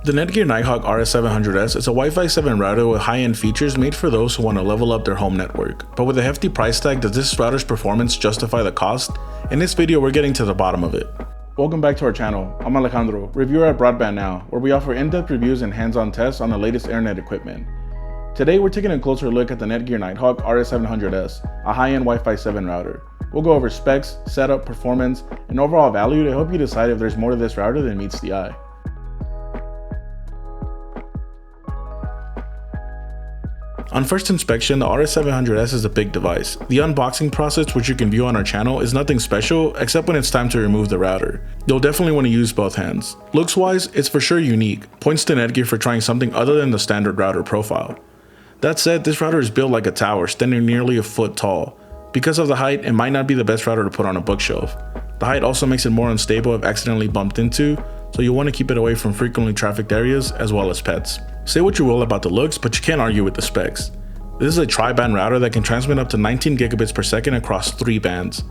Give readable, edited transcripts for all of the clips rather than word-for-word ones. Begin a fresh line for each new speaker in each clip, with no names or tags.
The Netgear Nighthawk RS700S is a Wi-Fi 7 router with high-end features made for those who want to level up their home network. But with a hefty price tag, does this router's performance justify the cost? In this video, we're getting to the bottom of it. Welcome back to our channel. I'm Alejandro, reviewer at Broadband Now, where we offer in-depth reviews and hands-on tests on the latest internet equipment. Today, we're taking a closer look at the Netgear Nighthawk RS700S, a high-end Wi-Fi 7 router. We'll go over specs, setup, performance, and overall value to help you decide if there's more to this router than meets the eye. On first inspection, the RS700S is a big device. The unboxing process, which you can view on our channel, is nothing special except when it's time to remove the router. You'll definitely want to use both hands. Looks wise, it's for sure unique. Points to Netgear for trying something other than the standard router profile. That said, this router is built like a tower, standing nearly a foot tall. Because of the height, it might not be the best router to put on a bookshelf. The height also makes it more unstable if accidentally bumped into, so you'll want to keep it away from frequently trafficked areas as well as pets. Say what you will about the looks, but you can't argue with the specs. This is a tri-band router that can transmit up to 19 gigabits per second across 3 bands.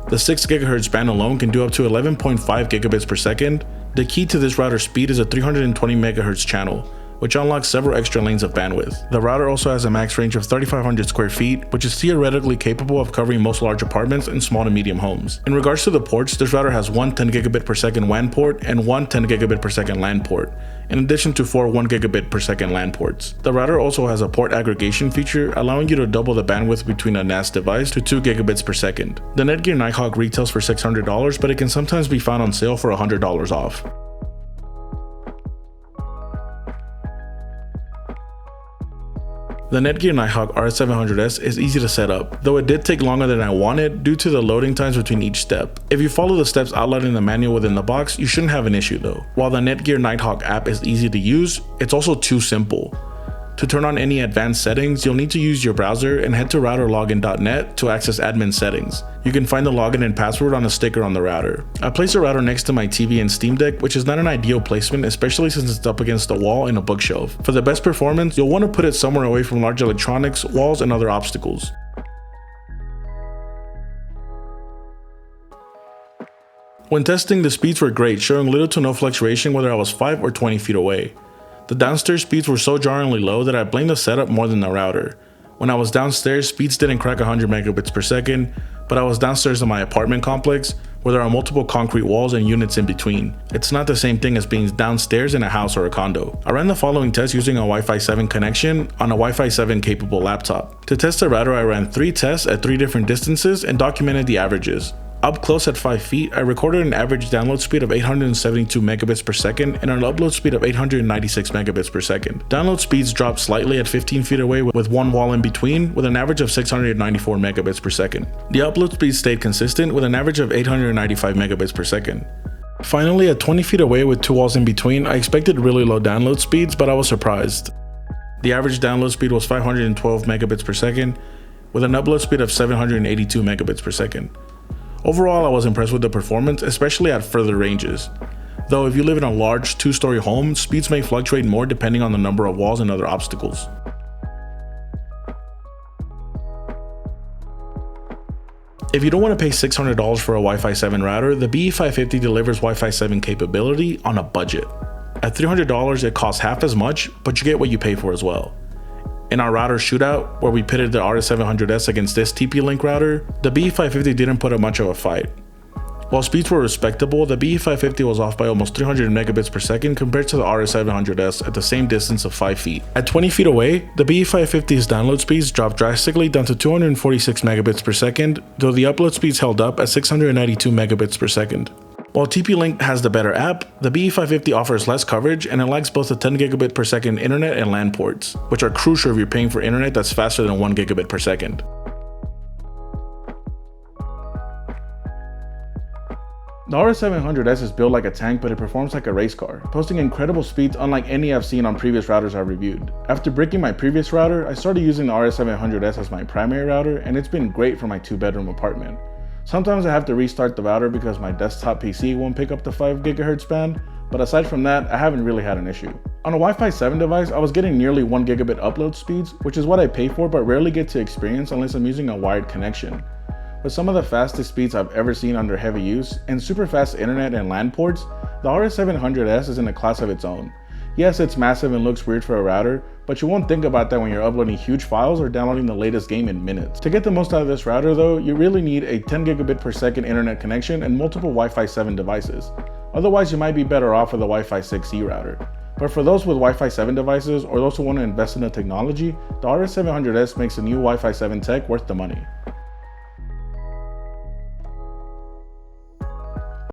The 6 GHz band alone can do up to 11.5 gigabits per second. The key to this router's speed is a 320 MHz channel, which unlocks several extra lanes of bandwidth. The router also has a max range of 3,500 square feet, which is theoretically capable of covering most large apartments and small to medium homes. In regards to the ports, this router has one 10 gigabit per second WAN port and one 10 gigabit per second LAN port, in addition to 4 1 gigabit per second LAN ports. The router also has a port aggregation feature, allowing you to double the bandwidth between a NAS device to 2 gigabits per second. The Netgear Nighthawk retails for $600, but it can sometimes be found on sale for $100 off. The Netgear Nighthawk RS700S is easy to set up, though it did take longer than I wanted due to the loading times between each step. If you follow the steps outlined in the manual within the box, you shouldn't have an issue though. While the Netgear Nighthawk app is easy to use, it's also too simple. To turn on any advanced settings, you'll need to use your browser and head to routerlogin.net to access admin settings. You can find the login and password on a sticker on the router. I placed the router next to my TV and Steam Deck, which is not an ideal placement, especially since it's up against the wall and a bookshelf. For the best performance, you'll want to put it somewhere away from large electronics, walls, and other obstacles. When testing, the speeds were great, showing little to no fluctuation whether I was 5 or 20 feet away. The downstairs speeds were so jarringly low that I blamed the setup more than the router. When I was downstairs, speeds didn't crack 100 megabits per second, but I was downstairs in my apartment complex where there are multiple concrete walls and units in between. It's not the same thing as being downstairs in a house or a condo. I ran the following test using a Wi-Fi 7 connection on a Wi-Fi 7 capable laptop. To test the router, I ran 3 tests at 3 different distances and documented the averages. Up close at 5 feet, I recorded an average download speed of 872 megabits per second and an upload speed of 896 megabits per second. Download speeds dropped slightly at 15 feet away with one wall in between, with an average of 694 megabits per second. The upload speed stayed consistent with an average of 895 megabits per second. Finally, at 20 feet away with 2 walls in between, I expected really low download speeds, but I was surprised. The average download speed was 512 megabits per second, with an upload speed of 782 megabits per second. Overall, I was impressed with the performance, especially at further ranges. Though if you live in a large 2-story home, speeds may fluctuate more depending on the number of walls and other obstacles. If you don't want to pay $600 for a Wi-Fi 7 router, the BE550 delivers Wi-Fi 7 capability on a budget. At $300, it costs half as much, but you get what you pay for as well. In our router shootout, where we pitted the RS700S against this TP-Link router, the BE550 didn't put up much of a fight. While speeds were respectable, the BE550 was off by almost 300 megabits per second compared to the RS700S at the same distance of 5 feet. At 20 feet away, the BE550's download speeds dropped drastically down to 246 megabits per second, though the upload speeds held up at 692 megabits per second. While TP-Link has the better app, the BE550 offers less coverage and it lacks both the 10 gigabit per second internet and LAN ports, which are crucial if you're paying for internet that's faster than 1 gigabit per second. The RS700S is built like a tank, but it performs like a race car, posting incredible speeds unlike any I've seen on previous routers I've reviewed. After breaking my previous router, I started using the RS700S as my primary router, and it's been great for my 2-bedroom apartment. Sometimes I have to restart the router because my desktop PC won't pick up the 5 GHz band, but aside from that, I haven't really had an issue. On a Wi-Fi 7 device, I was getting nearly 1 gigabit upload speeds, which is what I pay for but rarely get to experience unless I'm using a wired connection. With some of the fastest speeds I've ever seen under heavy use, and super fast internet and LAN ports, the RS700S is in a class of its own. Yes, it's massive and looks weird for a router, but you won't think about that when you're uploading huge files or downloading the latest game in minutes. To get the most out of this router though, you really need a 10 gigabit per second internet connection and multiple Wi-Fi 7 devices. Otherwise, you might be better off with a Wi-Fi 6E router. But for those with Wi-Fi 7 devices or those who want to invest in the technology, the RS700S makes the new Wi-Fi 7 tech worth the money.